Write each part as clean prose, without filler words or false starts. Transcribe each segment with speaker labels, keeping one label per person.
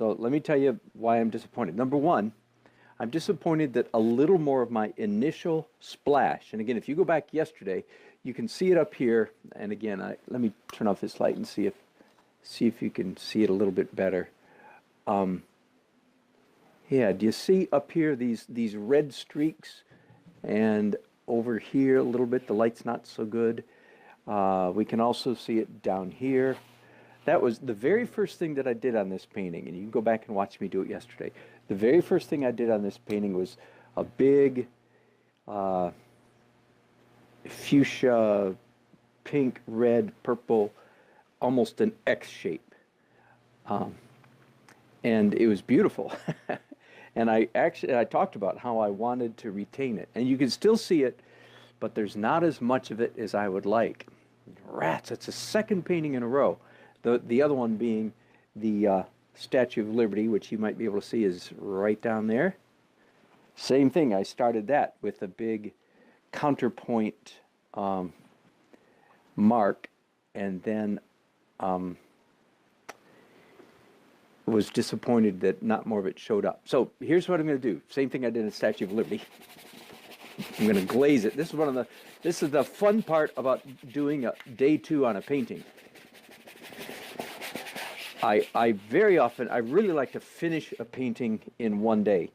Speaker 1: So let me tell you why I'm disappointed. Number one, I'm disappointed that a little more of my initial splash, and again, if you go back yesterday, you can see it up here. And again, let me turn off this light and see if you can see it a little bit better. Yeah, do you see up here these red streaks? And over here a little bit, the light's not so good. We can also see it down here. That was the very first thing that I did on this painting, and you can go back and watch me do it yesterday. The very first thing I did on this painting was a big fuchsia, pink, red, purple, almost an X shape. And it was beautiful. And I talked about how I wanted to retain it. And you can still see it, but there's not as much of it as I would like. Rats, it's a second painting in a row. The other one being the Statue of Liberty, which you might be able to see is right down there. Same thing, I started that with a big counterpoint mark, and then was disappointed that not more of it showed up. So here's what I'm going to do. Same thing I did in the Statue of Liberty. I'm going to glaze it. This is the fun part about doing a day 2 on a painting. I very often, I really like to finish a painting in one day.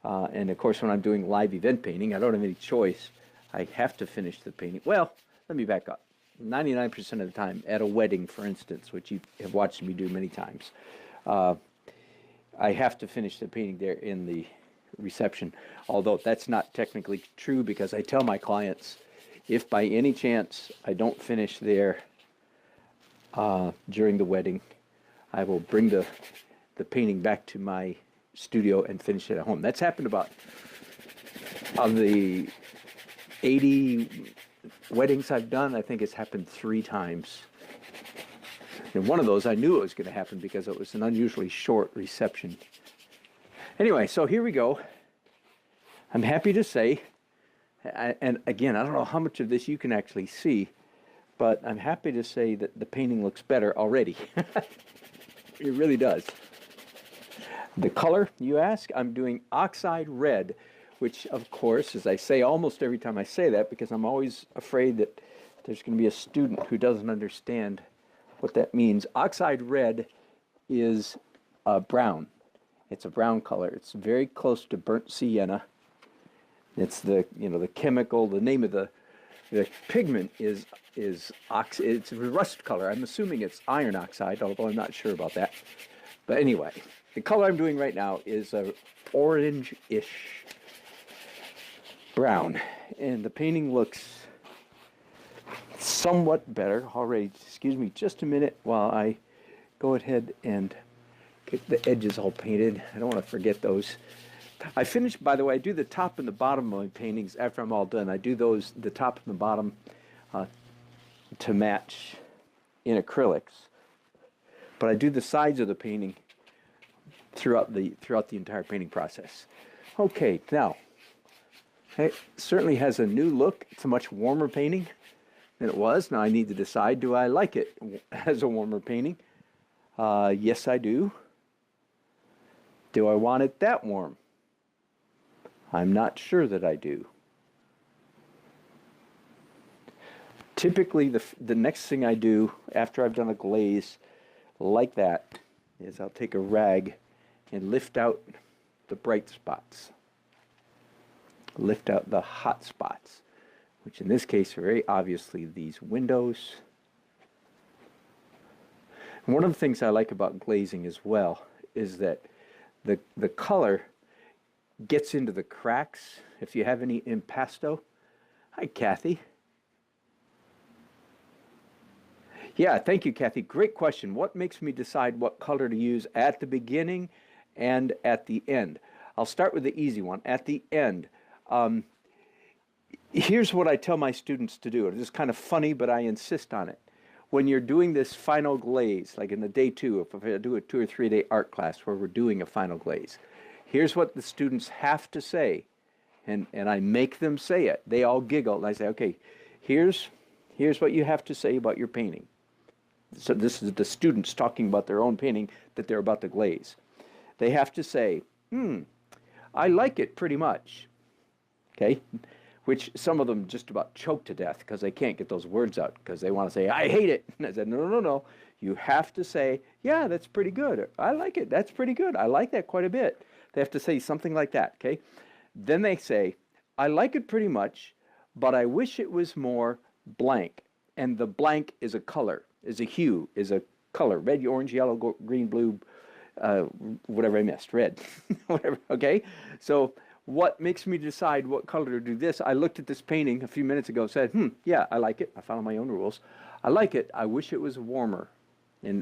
Speaker 1: And of course, when I'm doing live event painting, I don't have any choice. I have to finish the painting. Well, let me back up. 99% of the time, at a wedding, for instance, which you have watched me do many times, I have to finish the painting there in the reception. Although that's not technically true, because I tell my clients, if by any chance I don't finish there during the wedding, I will bring the painting back to my studio and finish it at home. That's happened about, of the 80 weddings I've done, I think it's happened 3 times. And one of those I knew it was going to happen because it was an unusually short reception. Anyway, so here we go. I'm happy to say, and again, I don't know how much of this you can actually see, but I'm happy to say that the painting looks better already. It really does. The color, you ask, I'm doing oxide red, which of course, as I say almost every time I say that, because I'm always afraid that there's going to be a student who doesn't understand what that means. Oxide red is brown. It's a brown color. It's very close to burnt sienna. It's the chemical, the name of the pigment is it's rust color. I'm assuming it's iron oxide, although I'm not sure about that. But anyway, the color I'm doing right now is a orange-ish brown, and the painting looks somewhat better already. Excuse me just a minute while I go ahead and get the edges all painted. I don't want to forget those. I finish, by the way, I do the top and the bottom of my paintings after I'm all done. I do those, the top and the bottom, to match in acrylics. But I do the sides of the painting throughout the entire painting process. Okay, now, it certainly has a new look. It's a much warmer painting than it was. Now I need to decide, do I like it as a warmer painting? Yes, I do. Do I want it that warm? I'm not sure that I do. Typically, the next thing I do after I've done a glaze like that is I'll take a rag and lift out the bright spots. Lift out the hot spots, which in this case are very obviously these windows. And one of the things I like about glazing as well is that the color gets into the cracks. If you have any impasto. Hi, Kathy. Yeah, thank you, Kathy. Great question. What makes me decide what color to use at the beginning and at the end? I'll start with the easy one. At the end, here's what I tell my students to do. It is kind of funny, but I insist on it. When you're doing this final glaze, like in the day 2, if I do a 2 or 3 day art class where we're doing a final glaze, here's what the students have to say, and I make them say it. They all giggle, and I say, okay, here's what you have to say about your painting. So this is the students talking about their own painting that they're about to glaze. they have to say, I like it pretty much. Okay? Which some of them just about choke to death because they can't get those words out because they want to say, I hate it. And I said, no, no, no, no. You have to say, yeah, that's pretty good. I like it. That's pretty good. I like that quite a bit. They have to say something like that, okay? Then they say, I like it pretty much, but I wish it was more blank. And the blank is a color, is a hue, is a color. Red, orange, yellow, green, blue, whatever I missed, red, whatever, okay? So what makes me decide what color to do this? I looked at this painting a few minutes ago, said, yeah, I like it. I followed my own rules. I like it. I wish it was warmer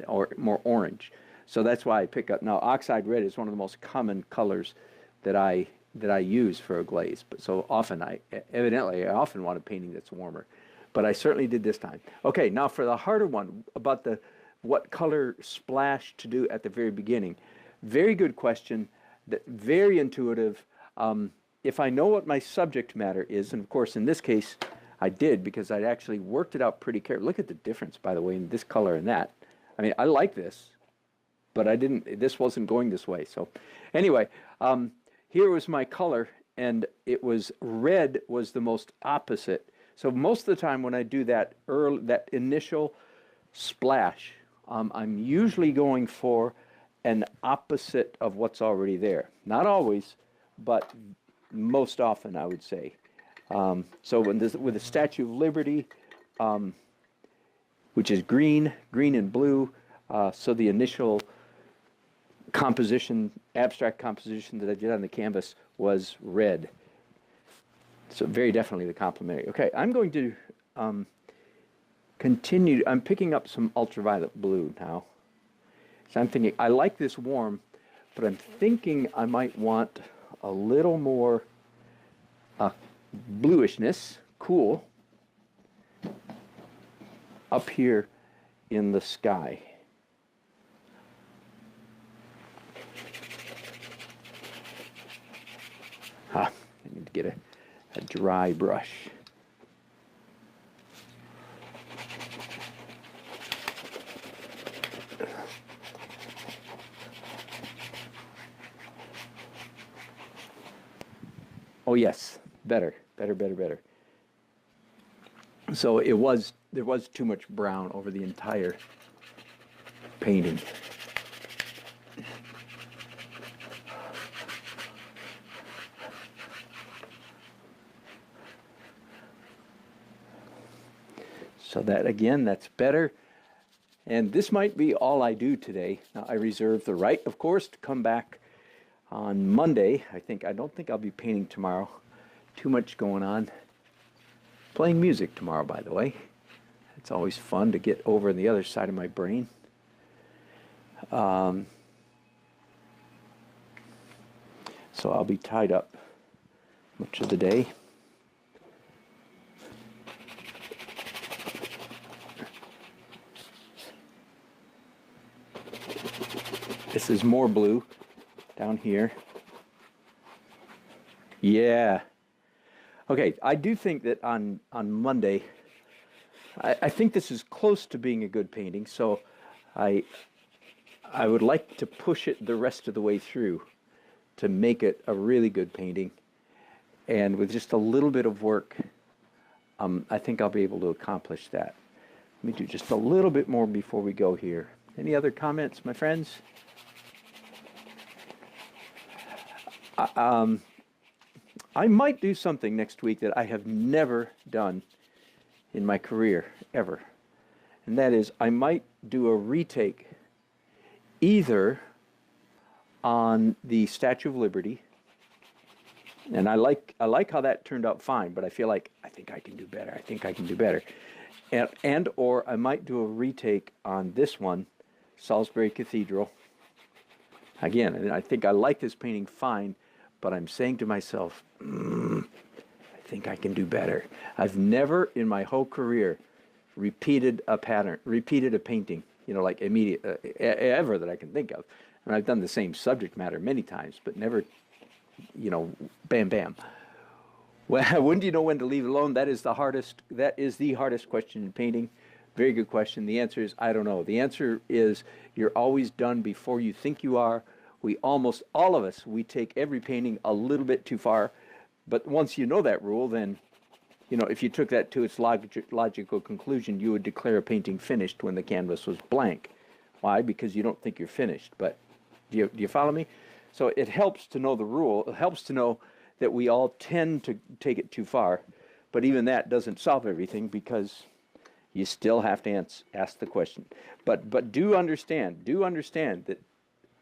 Speaker 1: or more orange. So that's why I pick up. Now, oxide red is one of the most common colors that I use for a glaze. But so often, I often want a painting that's warmer. But I certainly did this time. Okay, now for the harder one, about what color splash to do at the very beginning. Very good question, very intuitive. If I know what my subject matter is, and of course in this case I did because I'd actually worked it out pretty carefully. Look at the difference, by the way, in this color and that. I mean, I like this, but this wasn't going this way. So anyway, here was my color, and it was red was the most opposite. So most of the time when I do that initial splash, I'm usually going for an opposite of what's already there. Not always, but most often, I would say. So with the Statue of Liberty, which is green and blue, so the initial composition, abstract composition that I did on the canvas was red. So very definitely the complementary. Okay, I'm going to continue. I'm picking up some ultraviolet blue now. So I'm thinking, I like this warm, but I'm thinking I might want a little more bluishness, cool, up here in the sky. I need to get a dry brush. Oh yes, better. So there was too much brown over the entire painting. So that, again, that's better. And this might be all I do today. Now, I reserve the right, of course, to come back on Monday. I don't think I'll be painting tomorrow. Too much going on. Playing music tomorrow, by the way. It's always fun to get over on the other side of my brain. So I'll be tied up much of the day. This is more blue down here. Yeah. Okay, I do think that on Monday, I think this is close to being a good painting, so I would like to push it the rest of the way through to make it a really good painting. And with just a little bit of work, I think I'll be able to accomplish that. Let me do just a little bit more before we go here. Any other comments, my friends? I might do something next week that I have never done in my career, ever. And that is, I might do a retake either on the Statue of Liberty, and I like how that turned out fine, but I feel like I think I can do better. And or I might do a retake on this one, Salisbury Cathedral. Again, I think I like this painting fine, but I'm saying to myself, I think I can do better. I've never in my whole career repeated a painting, like ever that I can think of. And I've done the same subject matter many times, but never, bam, bam. Well, when do you know when to leave it alone? That is the hardest question in painting. Very good question. The answer is, I don't know. The answer is, you're always done before you think you are, we almost all of us, we take every painting a little bit too far. But once you know that rule, then, if you took that to its logical conclusion, you would declare a painting finished when the canvas was blank. Why? Because you don't think you're finished. But do you follow me? So it helps to know the rule. It helps to know that we all tend to take it too far. But even that doesn't solve everything, because you still have to ask the question. But do understand that,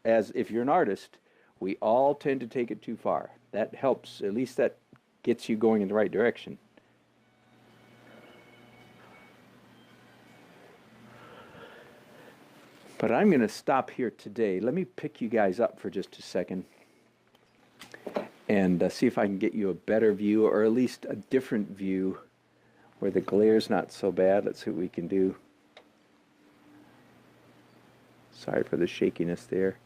Speaker 1: as if you're an artist, we all tend to take it too far. That helps. At least that gets you going in the right direction. But I'm going to stop here today. Let me pick you guys up for just a second and see if I can get you a better view, or at least a different view where the glare's not so bad. Let's see what we can do. Sorry for the shakiness there.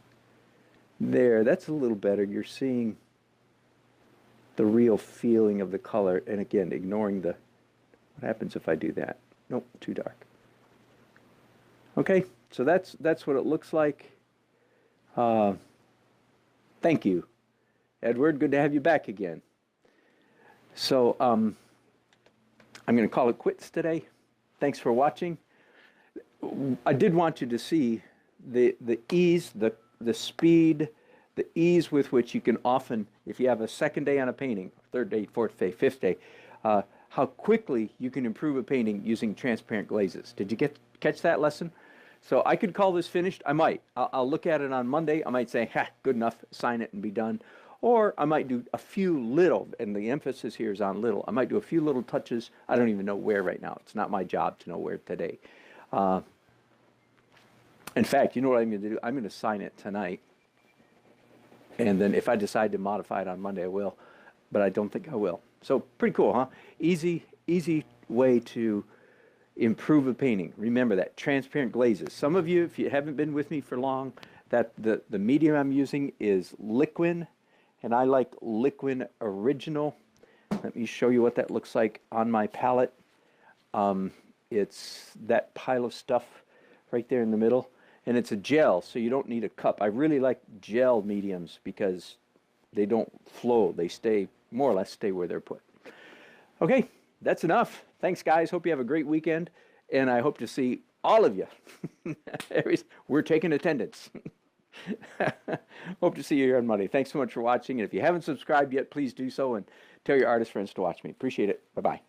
Speaker 1: There, that's a little better. You're seeing the real feeling of the color. And again, ignoring the, what happens if I do that? Nope, too dark. Okay, so that's what it looks like. Thank you, Edward. Good to have you back again. So I'm going to call it quits today. Thanks for watching. I did want you to see the ease, the speed, the ease with which you can often, if you have a second day on a painting, third day, fourth day, fifth day, how quickly you can improve a painting using transparent glazes. Did you catch that lesson? So I could call this finished. I might. I'll look at it on Monday. I might say, ha, good enough, sign it and be done. Or I might do a few little, and the emphasis here is on little. I might do a few little touches. I don't even know where right now. It's not my job to know where today. In fact, you know what I'm going to do? I'm going to sign it tonight. And then if I decide to modify it on Monday, I will. But I don't think I will. So pretty cool, huh? Easy way to improve a painting. Remember that, transparent glazes. Some of you, if you haven't been with me for long, that the medium I'm using is Liquin, and I like Liquin Original. Let me show you what that looks like on my palette. It's that pile of stuff right there in the middle, and it's a gel, so you don't need a cup. I really like gel mediums because they don't flow. They stay, more or less stay where they're put. Okay, that's enough. Thanks, guys. Hope you have a great weekend, and I hope to see all of you. We're taking attendance. Hope to see you here on Monday. Thanks so much for watching, and if you haven't subscribed yet, please do so, and tell your artist friends to watch me. Appreciate it. Bye-bye.